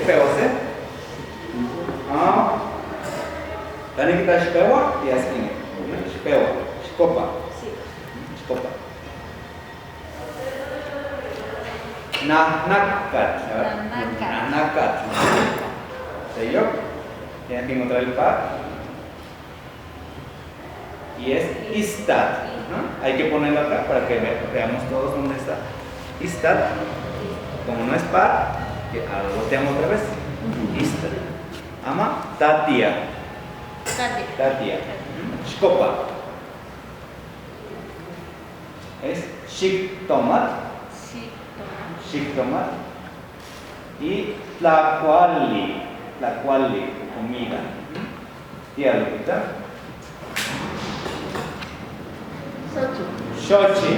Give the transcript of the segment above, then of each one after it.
Shpeose. Tani kita shpewa, yes ini. Shpewa, shkopa. Shkopa. Nakat. Nakat. ¿Sello? Tienes que encontrar el par. Y es istat. Hay que ponerlo acá para que veamos todos dónde está. Istat. Como no es par, lo volteamos otra vez. Istat. Ama tatia. Tatia. Shkopa. Es shiktomat. Shiktomat. Y tlacuali. Tlacuali, comida. Tía Lupita. Xochi.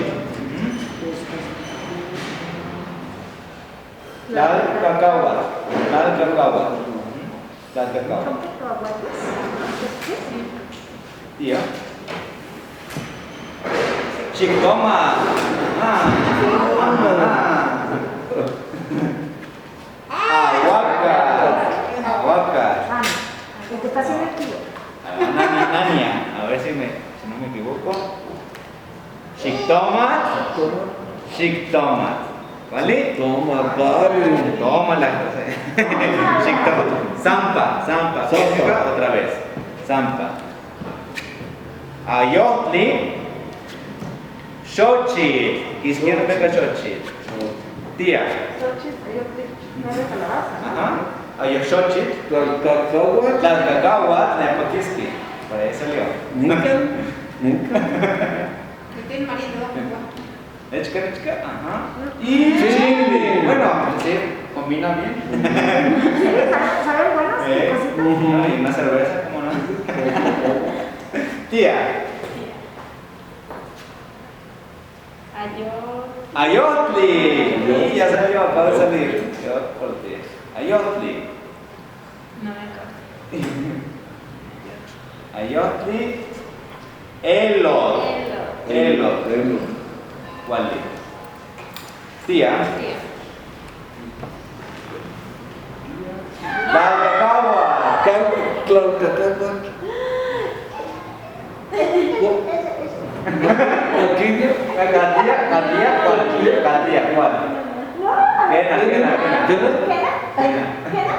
Tlalcacahuatl. Tlalcacahuatl. Tlalcacahuatl. Tía. Chictoma. Aguacat. ¿Qué está haciendo el tío? Nania. A ver si no me equivoco. Shiktomat. Shiktomat. ¿Vale? Toma la cosa. Shiktomat. Zampa. Otra vez. Zampa. Ayotli. Xochitl. Izquierda peca Xochitl. Tía. No es de calabaza. Ajá. Xochitl. Tlalcacahuatl. Nepaquiski. Por ahí salió. Nunca. Tiene marido. Echka. Ajá. Y chile. Bueno, sí, combina bien. ¿Saben buenas? Y una cerveza, ¿cómo no? Tía. Ayotli. Ya salió, acaba de salir. Ayotli. No me acuerdo. Ayotli. Elot. ¿Cuál? Tía. Katia, ¿cuál? Kena.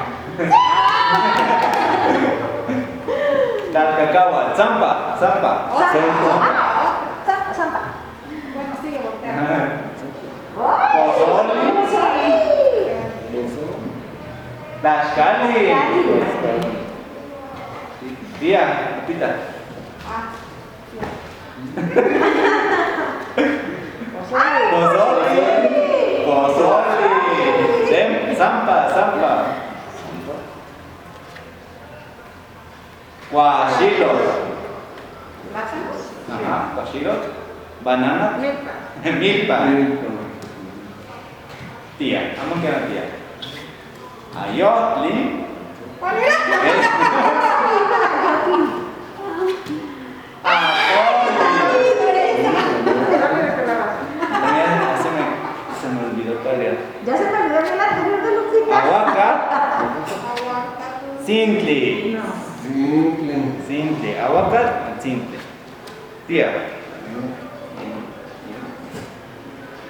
Tlalcacahuatl, Zampa. Zampa. Bueno, sigue volteando. Tlaxcali. Tía, Lupita. Pozole. Zampa. Guachilot. Ajá, guachilot. Banana. Milpa. Tía, vamos a quedar tía. Ayotli. ¿Cuál era? Se me olvidó cuál era. Ya se me olvidó el anterior de Lucita. Aguacat. Sintli. Sintli. Aguacat. Sintli. Tía.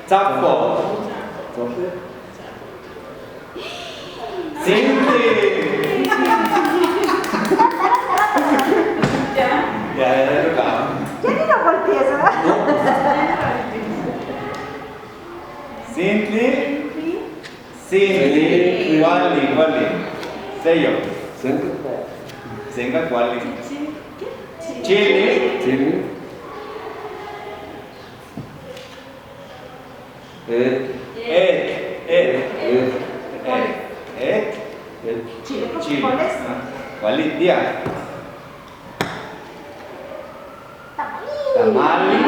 Zapo. Sintli. Ya tocaba. Ya ni lo voltees, ¿verdad? Sintli. Wali. Sello. Senga Wali. Chile. Chile con Chile. frijoles. Wali, tía. Tamali.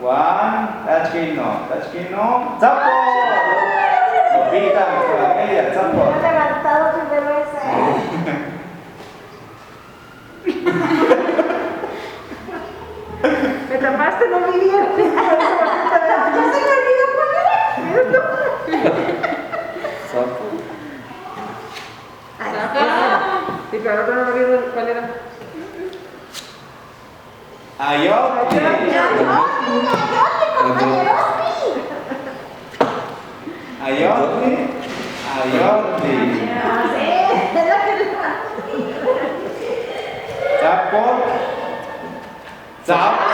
Juan, Tachkino, Zapo. Lupita, aquella, Zapo. Ha levantado primero ese. Me tapaste, no me vieron. Ya se me olvidó cuál era. Y para otro no lo vieron, ¿cuál era? Ayote. Ayote. Ayote. Sapo. Sapo.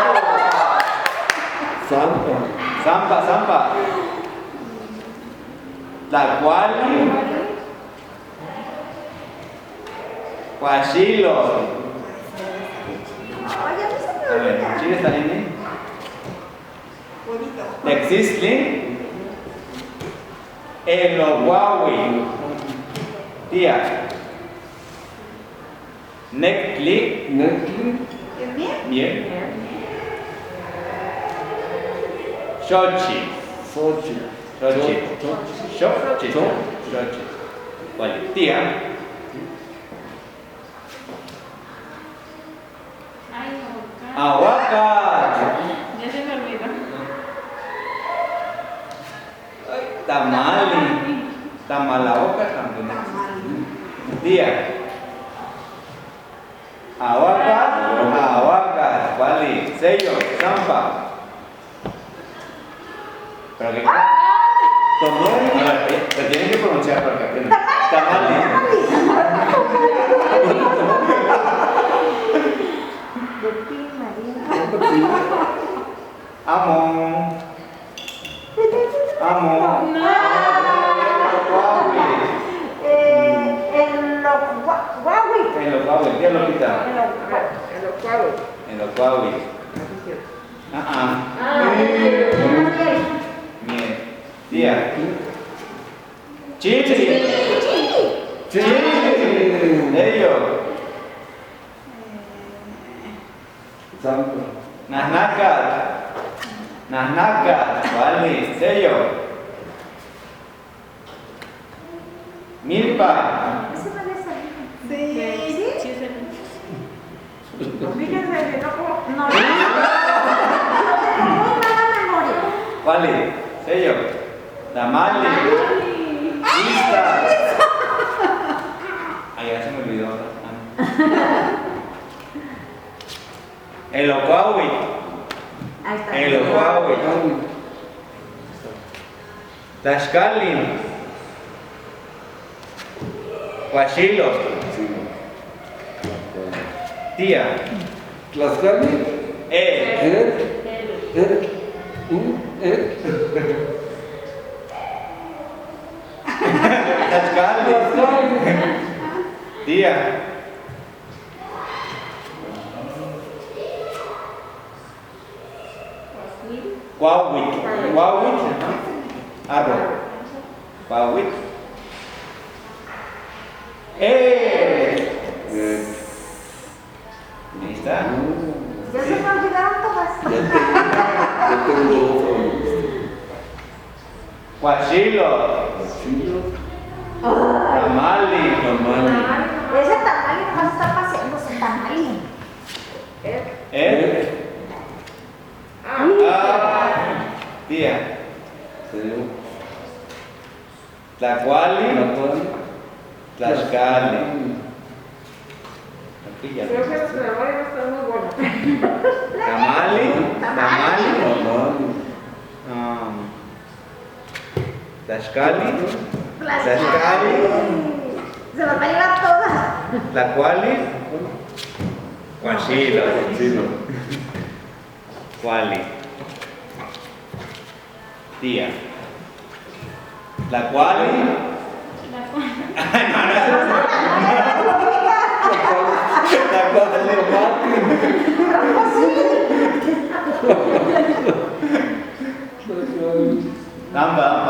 Zampa. Zampa, zampa. Tlacuali. Huachilo. A ver, ¿Chile está bien? Texistli. Elohuahui. Tía. Nectli. Netflix. Bien. Xochi. Sochi. Xochi. Xochi. Xochi. Vale. Tía. Aguacate. Ya se me olvidó. Tamali. Tamalaoca también. Tía. Aguacate. Vale. Sello. Zampa. ¿Pero qué? Tamari. A ver, te tienen que pronunciar para que aprendan. Tamali. Amo. Amo. En los Huawei, ¿qué lo quita? En los cuadros. En los Huawei. Así es. Bien. Tía. Chile. Ello. Zampa. Naznacat. Vale. Sello. Milpa. Sí, sí, es el- Fíjense que no como. No tengo muy mala memoria. Vale. Sello. Tamale. Lista. Ay, ya se me olvidó. El Huawei. Ahí está. El Huawei. Tlaxcali. Huachilo. Tía. Tlaxcali. Tlaxcali. Tía. Huawei. Árbol. Huawei. Ahí está. Ya se me olvidaron todas. Ya tengo dos. Huachilo. Tamali. Ese tamal nomás está paseando su tamal. Tía. Tlacuali. Tlaxcali. Aquí ya Creo que lo nuestra memoria no está muy buena. Tamali. Tlaxcali. Tlaxcali. Se las va a llevar todas. Tlacuali. Huachilo. Cuali. Tía. Tlacuali. Tamba.